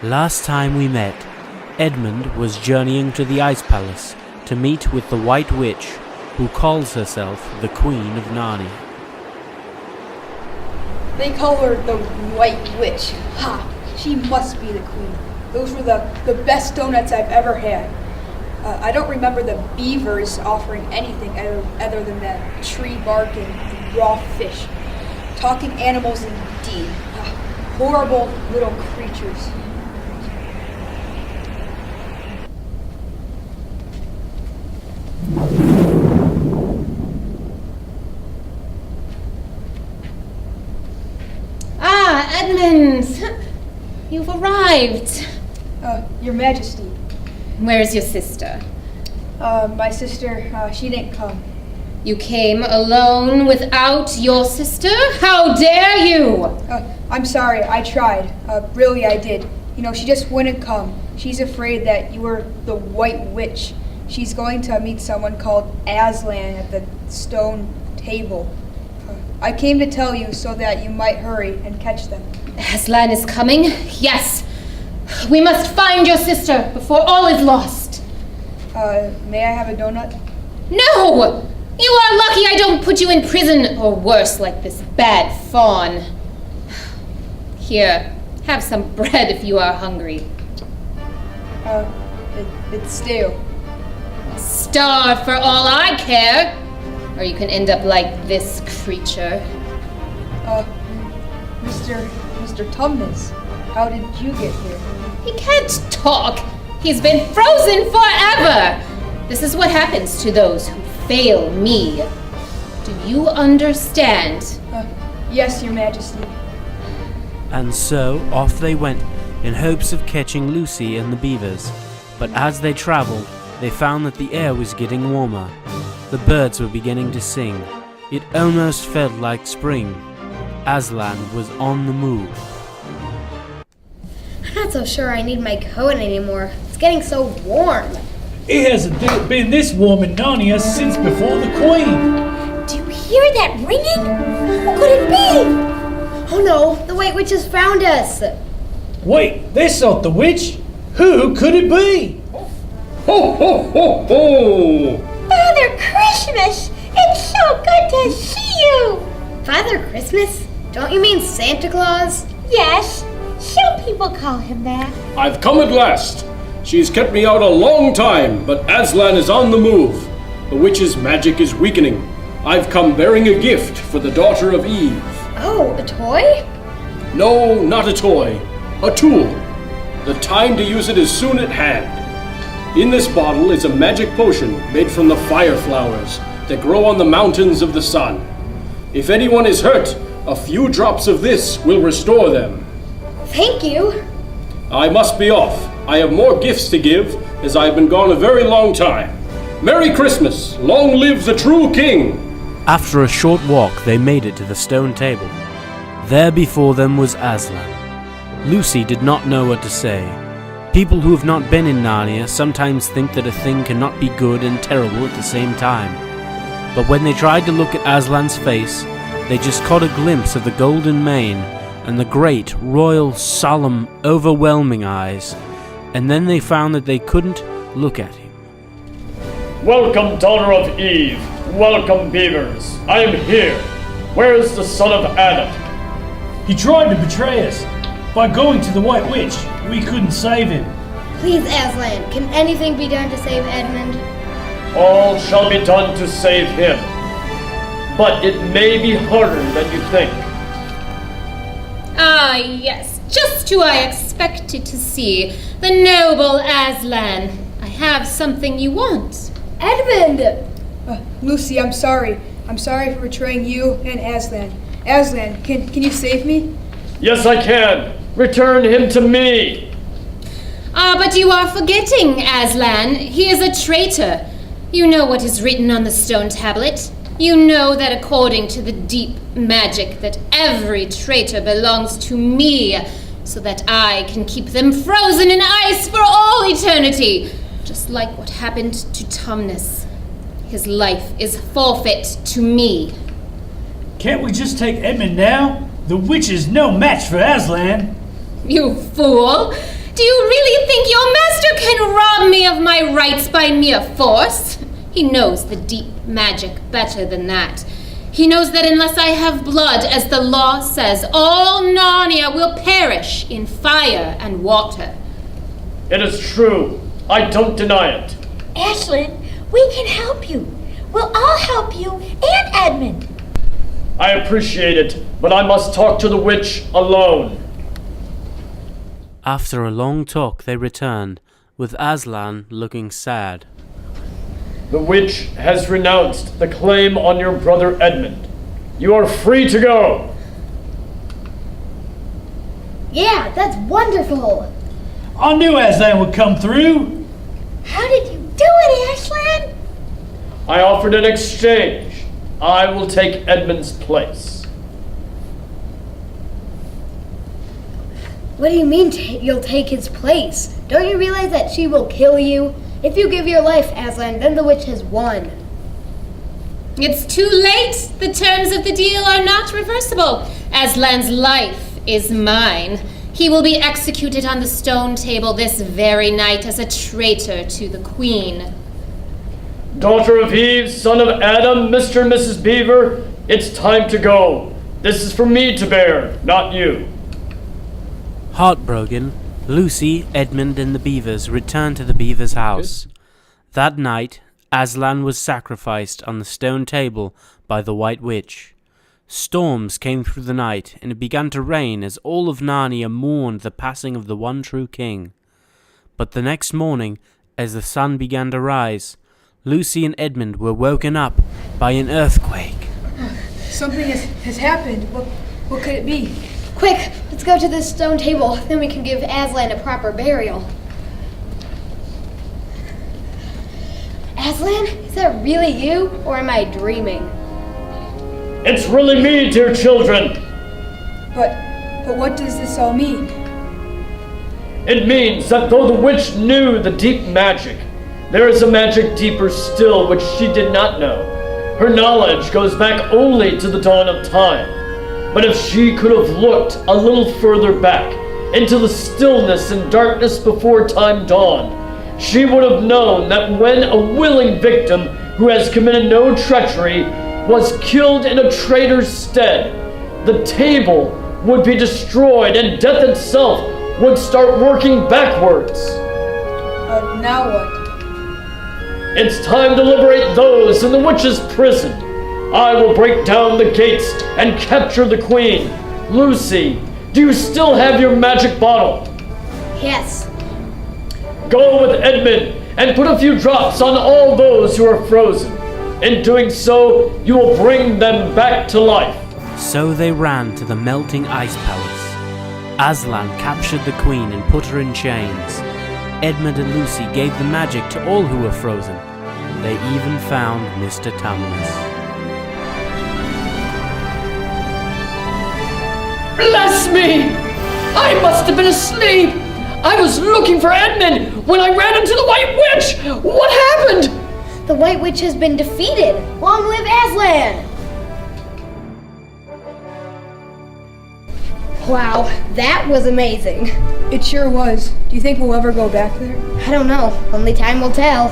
Last time we met, Edmund was journeying to the Ice Palace to meet with the White Witch, who calls herself the Queen of Narnia. They call her the White Witch. Ha! She must be the queen. Those were the best donuts I've ever had. I don't remember the beavers offering anything other than that tree bark and raw fish. Talking animals indeed. Horrible little creatures. Edmund! You've arrived. Your Majesty. Where's your sister? My sister, she didn't come. You came alone without your sister? How dare you! I'm sorry, I tried. Really, I did. You know, she just wouldn't come. She's afraid that you were the White Witch. She's going to meet someone called Aslan at the stone table. I came to tell you so that you might hurry and catch them. Aslan is coming? Yes. We must find your sister before all is lost. May I have a donut? No! You are lucky I don't put you in prison, or worse, like this bad fawn. Here, have some bread if you are hungry. It's stale. Starve for all I care. Or you can end up like this creature. Mr. Tumnus, how did you get here? He can't talk. He's been frozen forever. This is what happens to those who fail me. Do you understand? Yes, Your Majesty. And so off they went in hopes of catching Lucy and the beavers. But as they traveled, they found that the air was getting warmer. The birds were beginning to sing. It almost felt like spring. Aslan was on the move. I'm not so sure I need my coat anymore. It's getting so warm. It hasn't been this warm in Narnia since before the Queen. Do you hear that ringing? Who could it be? Oh no, the White Witch has found us. Wait, that's not the witch. Who could it be? Ho, ho, ho, ho! Father Christmas! It's so good to see you! Father Christmas? Don't you mean Santa Claus? Yes, some people call him that. I've come at last. She's kept me out a long time, but Aslan is on the move. The witch's magic is weakening. I've come bearing a gift for the daughter of Eve. Oh, a toy? No, not a toy. A tool. The time to use it is soon at hand. In this bottle is a magic potion made from the fire flowers that grow on the mountains of the sun. If anyone is hurt, a few drops of this will restore them. Thank you. I must be off. I have more gifts to give, as I've been gone a very long time. Merry Christmas! Long live the true king! After a short walk, they made it to the stone table. There before them was Aslan. Lucy did not know what to say. People who have not been in Narnia sometimes think that a thing cannot be good and terrible at the same time. But when they tried to look at Aslan's face, they just caught a glimpse of the golden mane and the great, royal, solemn, overwhelming eyes, and then they found that they couldn't look at him. Welcome, daughter of Eve. Welcome, beavers. I am here. Where is the son of Adam? He tried to betray us. By going to the White Witch, we couldn't save him. Please, Aslan, can anything be done to save Edmund? All shall be done to save him. But it may be harder than you think. Ah, yes, just who I expected to see. The noble Aslan. I have something you want. Edmund! Lucy, I'm sorry. I'm sorry for betraying you and Aslan. Aslan, can you save me? Yes, I can. Return him to me. Ah, but you are forgetting, Aslan. He is a traitor. You know what is written on the stone tablet. You know that according to the deep magic that every traitor belongs to me, so that I can keep them frozen in ice for all eternity, just like what happened to Tumnus. His life is forfeit to me. Can't we just take Edmund now? The witch is no match for Aslan. You fool! Do you really think your master can rob me of my rights by mere force? He knows the deep magic better than that. He knows that unless I have blood, as the law says, all Narnia will perish in fire and water. It is true. I don't deny it. Aslan, we can help you. We'll all help you and Edmund. I appreciate it, but I must talk to the witch alone. After a long talk, they returned, with Aslan looking sad. The witch has renounced the claim on your brother Edmund. You are free to go. Yeah, that's wonderful. I knew Aslan would come through. How did you do it, Aslan? I offered an exchange. I will take Edmund's place. What do you mean you'll take his place? Don't you realize that she will kill you? If you give your life, Aslan, then the witch has won. It's too late. The terms of the deal are not reversible. Aslan's life is mine. He will be executed on the stone table this very night as a traitor to the Queen. Daughter of Eve, son of Adam, Mr. and Mrs. Beaver, it's time to go. This is for me to bear, not you. Heartbroken, Lucy, Edmund, and the Beavers returned to the Beavers' house. That night, Aslan was sacrificed on the stone table by the White Witch. Storms came through the night, and it began to rain as all of Narnia mourned the passing of the one true king. But the next morning, as the sun began to rise, Lucy and Edmund were woken up by an earthquake. Something has happened. What could it be? Quick, let's go to this stone table. Then we can give Aslan a proper burial. Aslan, is that really you, or am I dreaming? It's really me, dear children. But what does this all mean? It means that though the witch knew the deep magic, there is a magic deeper still which she did not know. Her knowledge goes back only to the dawn of time. But if she could have looked a little further back, into the stillness and darkness before time dawned, she would have known that when a willing victim who has committed no treachery was killed in a traitor's stead, the table would be destroyed and death itself would start working backwards. Now what? It's time to liberate those in the witch's prison. I will break down the gates and capture the queen. Lucy, do you still have your magic bottle? Yes. Go with Edmund and put a few drops on all those who are frozen. In doing so, you will bring them back to life. So they ran to the melting ice palace. Aslan captured the queen and put her in chains. Edmund and Lucy gave the magic to all who were frozen. They even found Mr. Tumnus. Bless me! I must have been asleep! I was looking for Edmund when I ran into the White Witch! What happened? The White Witch has been defeated. Long live Aslan! Wow, that was amazing. It sure was. Do you think we'll ever go back there? I don't know. Only time will tell.